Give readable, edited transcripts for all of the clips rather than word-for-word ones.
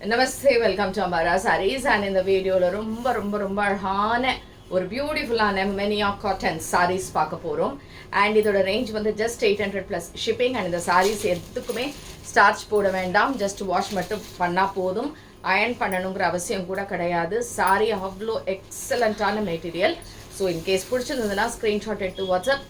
Namaste, welcome to Ambara Sarees, and in the video ரொம்ப அழகான ஒரு பியூட்டிஃபுல்லான மெனியா காட்டன் sarees பார்க்க போறோம். and இதோட ரேஞ்ச் வந்து just 800 plus shipping. and இந்த sarees எதுக்குமே ஸ்டார்ச் போட வேண்டாம், just wash மட்டும் பண்ணா போதும். அயர்ன் பண்ணணுங்கிற அவசியம் கூட கிடையாது. saree அவ்வளோ எக்ஸலண்டான மெட்டீரியல். ஸோ இன்கேஸ் பிடிச்சிருந்ததுன்னா ஸ்க்ரீன்ஷாட் எடுத்து WhatsApp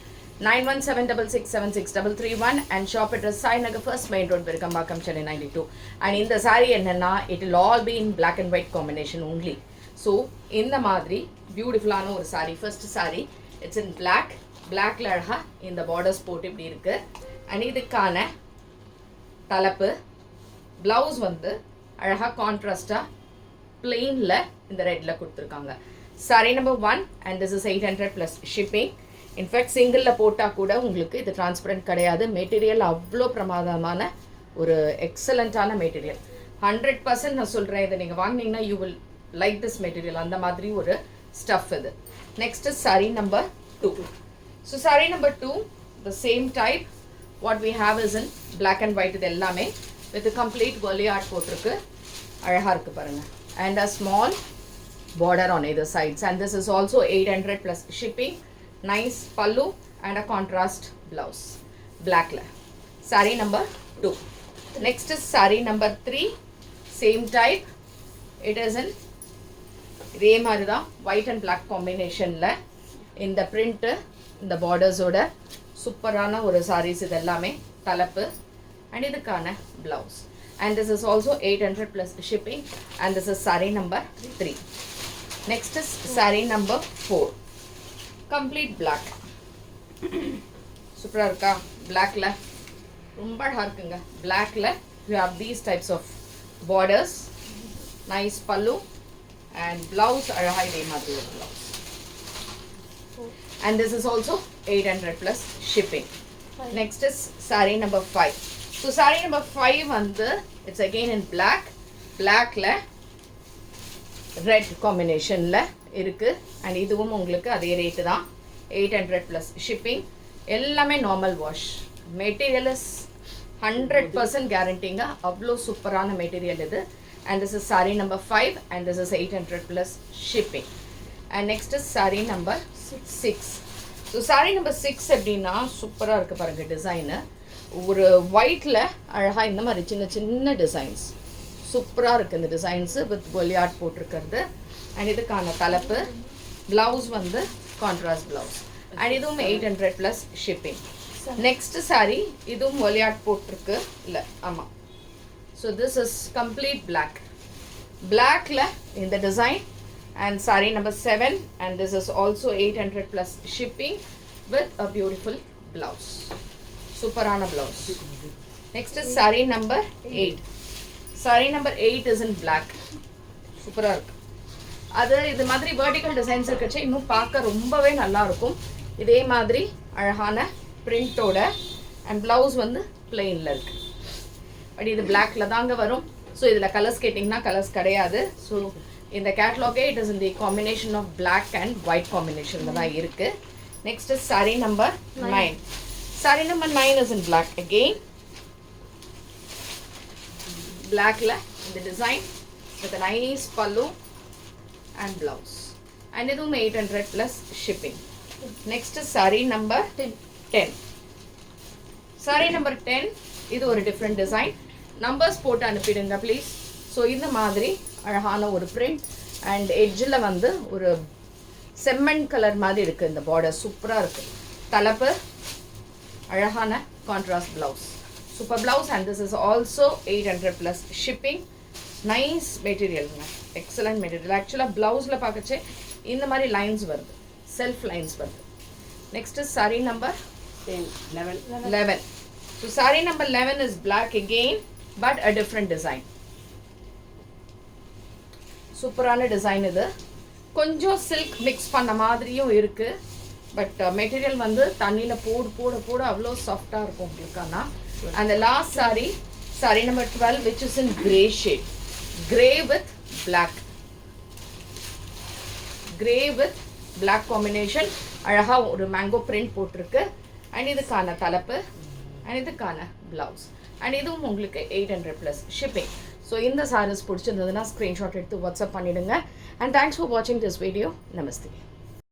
9176676331 and shop address Sai Nagar First Main Road, Virukambakam, Chennai 92. and in the saree enna it will all be in black and white combination only. So in the madri beautiful ana or saree, first saree it's in black la alaha in the borders போட்டு இப்படி இருக்கு. and இதுக்கான தலப்பு blouse வந்து அழகா கான்ட்ராஸ்டா plainல இந்த ரெட்ல கொடுத்திருக்காங்க. saree number 1 and this is 800 plus shipping. In fact சிங்கிளில் போட்டால் கூட உங்களுக்கு இது டிரான்ஸ்பரண்ட் கிடையாது. மெட்டீரியல் அவ்வளோ பிரமாதமான ஒரு எக்ஸலண்ட்டான மெட்டீரியல். 100% நான் சொல்கிறேன், இதை நீங்கள் வாங்கினீங்கன்னா you will like this material. அந்த மாதிரி ஒரு ஸ்டஃப் இது. Next saree number 2. So saree number 2 the same type what we have is in black and white. இது எல்லாமே வித் கம்ப்ளீட் வர்லி ஆர்ட் போட்டிருக்கு. அழகாக இருக்குது பாருங்கள். And a small border on either sides. and this is also 800 plus shipping. Nice pallu and a contrast blouse black la. saree number 2. next is saree number 3, same type. it is in இதே மாதிரி தான் white and black combination la. இந்த print இந்த borders ஓட சூப்பரான ஒரு sarees இது எல்லாமே தலப்பு and இதுக்கான blouse. and this is also 800 plus shipping. and this is saree number 3. next is saree number 4, complete black. சூப்பரா இருக்கா? blackல ரொம்ப அழகா இருக்குங்க. blackல you have these types of borders, nice pallu and blouse அழகா இதே மாதிரி ஒரு blouse. and this is also 800 plus shipping. next is saree number 5. so saree number 5 வந்து it's again in blackல ரெட் காம்பினேஷன்ல இருக்கு. அண்ட் இதுவும் உங்களுக்கு அதே ரேட்டு தான், 800 ப்ளஸ் ஷிப்பிங். எல்லாமே நார்மல் வாஷ். Material is 100% கேரண்டிங்க. அவ்வளோ சூப்பரான மெட்டீரியல் இது. And this is saree number 5 and this is 800 plus shipping. And next is saree number 6. So saree number 6 எப்படின்னா சூப்பராக இருக்குது பாருங்கள். டிசைனு ஒரு ஒயிட்டில் அழகாக இந்த மாதிரி சின்ன சின்ன டிசைன்ஸ் சூப்பராக இருக்குது. இந்த டிசைன்ஸு வித் கொலியாட் போட்டிருக்கிறது. அண்ட் இதுக்கான தலப்பு ப்ளவுஸ் வந்து கான்ட்ராஸ்ட் ப்ளவுஸ். அண்ட் இதுவும் 800 ப்ளஸ் ஷிப்பிங். நெக்ஸ்ட் saree இதுவும் ஒலியாட் போட்டிருக்கு. இல்லை ஆமாம். ஸோ திஸ் இஸ் கம்ப்ளீட் பிளாக்ல இந்த design. And saree number 7 and this is also 800 plus shipping with a beautiful blouse. சூப்பரான blouse. Next is saree number 8. saree number 8 is in black. சூப்பராக இருக்கு. அது இது மாதிரி வெர்டிக்கல் டிசைன்ஸ் இருக்கச்சு இன்னும் பார்க்க ரொம்பவே நல்லா இருக்கும். இதே மாதிரி அழகான பிரிண்டோட அண்ட் ப்ளவுஸ் வந்து பிளெயினில் இருக்கு. பட் இது பிளாக்ல தாங்க வரும். ஸோ இதில் கலர்ஸ் கேட்டிங்கன்னா கலர்ஸ் கிடையாது. ஸோ இந்த கேட்லாகே it is in the combination of black and white காம்பினேஷனில் தான் இருக்குது. Next is saree number 9. saree number 9 is in black again. blackல இந்த design with a nice pallu and blouse. and இதுவும் 800 plus shipping. next is saree number 10. saree number 10 இது ஒரு different design. numbers போட்டு அனுப்பிடுங்க please. So இந்த மாதிரி அழகான ஒரு print and எட்ஜில் வந்து ஒரு செம்மண் கலர் மாதிரி இருக்குது. இந்த பார்டர் சூப்பராக இருக்குது. தலப்பு அழகான contrast blouse, super blouse. and this is also 800 plus shipping. Nice மெட்டீரியலுங்க, எக்ஸலண்ட் மெட்டீரியல். ஆக்சுவலாக ப்ளவுஸில் பார்க்கச்சே இந்த மாதிரி லைன்ஸ் வருது, செல்ஃப் லைன்ஸ் வருது. Next is saree number 11. So saree number 11 is black again but a different design. சூப்பரான டிசைன் இது. கொஞ்சம் சில்க் மிக்ஸ் பண்ண மாதிரியும் இருக்குது. பட் மெட்டீரியல் வந்து தண்ணியில் போட அவ்வளோ சாஃப்டாக இருக்கும் உங்களுக்கு. ஆனால் அந்த last saree number 12 which is in grey shade. grey with black combination. அழகா ஒரு மேங்கோ print போட்டிருக்கு. அண்ட் இதுக்கான தலப்பு அண்ட் இதுக்கான blouse. அண்ட் இதுவும் உங்களுக்கு 800 plus shipping. ஸோ இந்த சாரீஸ் பிடிச்சிருந்ததுன்னா ஸ்க்ரீன்ஷாட் எடுத்து வாட்ஸ்அப் பண்ணிவிடுங்க. அண்ட் தேங்க்ஸ் ஃபார் வாட்சிங் திஸ் வீடியோ. நமஸ்தே.